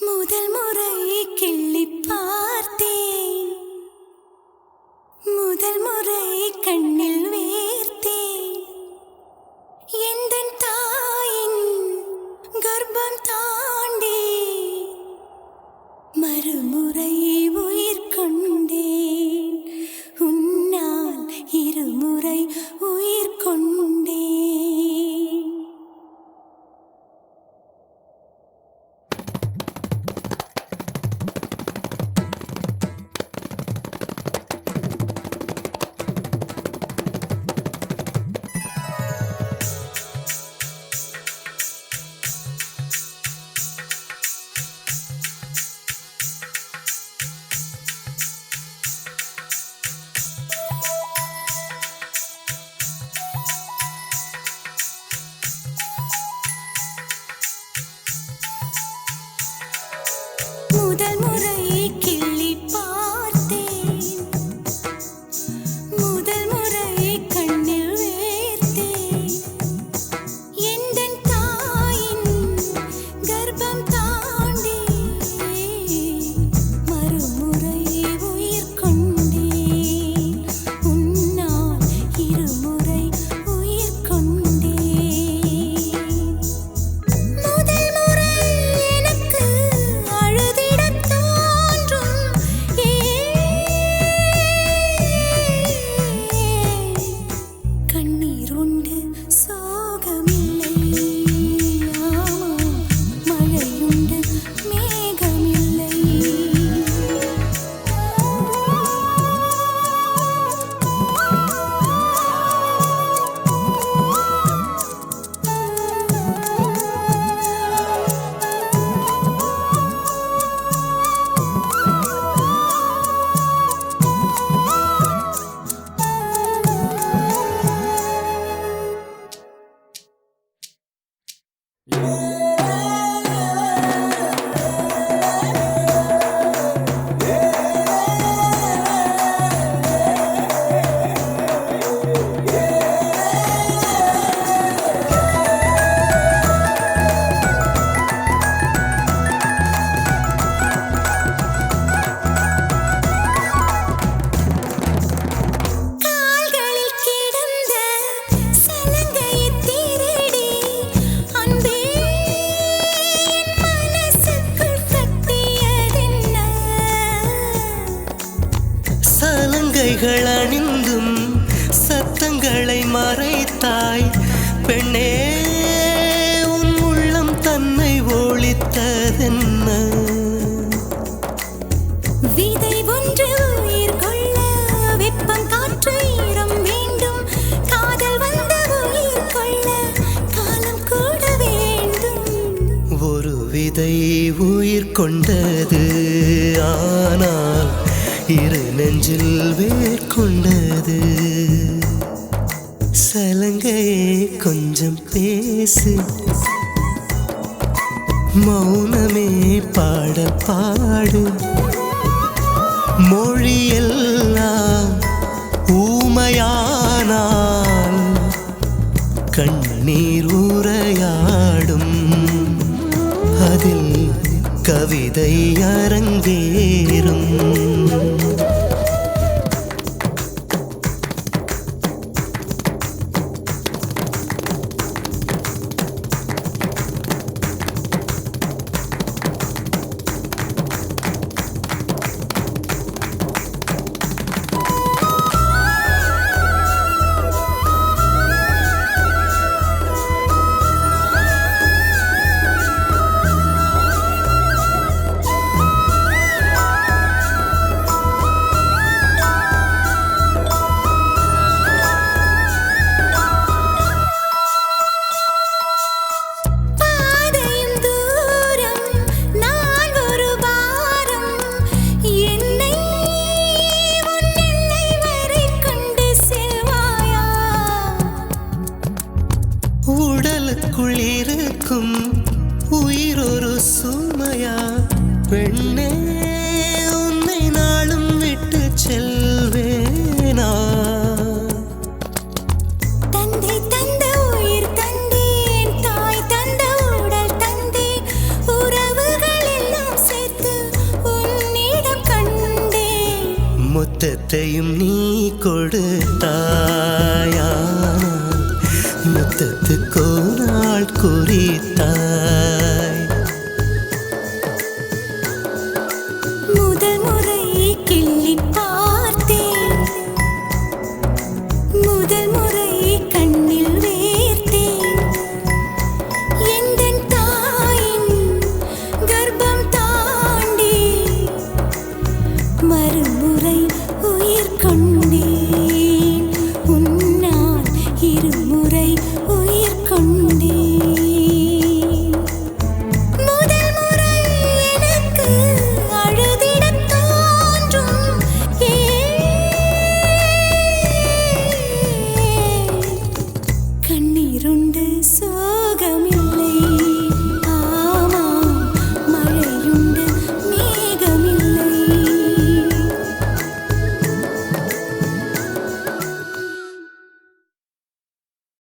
முதல் முறை கிள்ளி பார்த்தேன், முதல் முறை கண்ணில் வேர்த்தேன். எந்தன் தாயின் கர்ப்பம் தாண்டி மறுமுறை உயிர் கொண்டேன். உன்னால் இருமுறை உயிர் கொண்டேன். முதல் முறை கிள்ளி பார்த்தேன், முதல் முறை கண்ணில் வேர்த்தேன். எந்தன் தாயின் கர்ப்பம் தாண்டி மறுமுறை உயிர் கொண்டேன். உன்னால் இருமுறை உயிர் கொண்டேன். முதல் முறை எனக்கு அழுதிடத் தோன்றும். கண்ணீர் உண்டு சோகமில்லை, ஆமாம் மழையுண்டு மேகமில்லை. கால்களில் கிடந்த சலங்கையைத் திருடி அன்பே என் மனசுக்குள் கட்டியதென்ன? சலங்கைகள் அணிந்தும் சத்தங்களை மறைத்தாய் பெண்ணே, உன் உள்ளம் தன்னை ஒளித்ததென்ன? விதை ஒன்று உயிர் கொள்ள வெப்பம் காற்று ஈரம் வேண்டும். காதல் வந்த உயிர் கொள்ள காலம் கூட வேண்டும். ஒரு விதை உயிர் கொண்டது, ஆனால் இரு நெஞ்சில் வேர் கொண்டது. சலங்கையே கொஞ்சம் பேசு, மௌனமே பாடல் பாடு. மொழியெல்லாம் ஊமையானால் கண்ணீர் உரையாடும். அதில் கவிதை அரங்கேறும். பாதையும் தூரம் நான் ஒரு வாரம். என்னை உன் எல்லை வரை கொண்டு செல்வாயா? உடலுக்குள் இருக்கும் உயிர் ஒரு சுமையா பெண்ணே, உன்னை நாளும் விட்டு செல்வேனா? தந்தை தந்த உயிர் தந்தேன், தாய் தந்த உடல் தந்தேன். உறவுகள் எல்லாம் முத்தத்தையும் நீ கொடுத்தாயா முத்தத்துக்கோ நாள் குறித்தாயா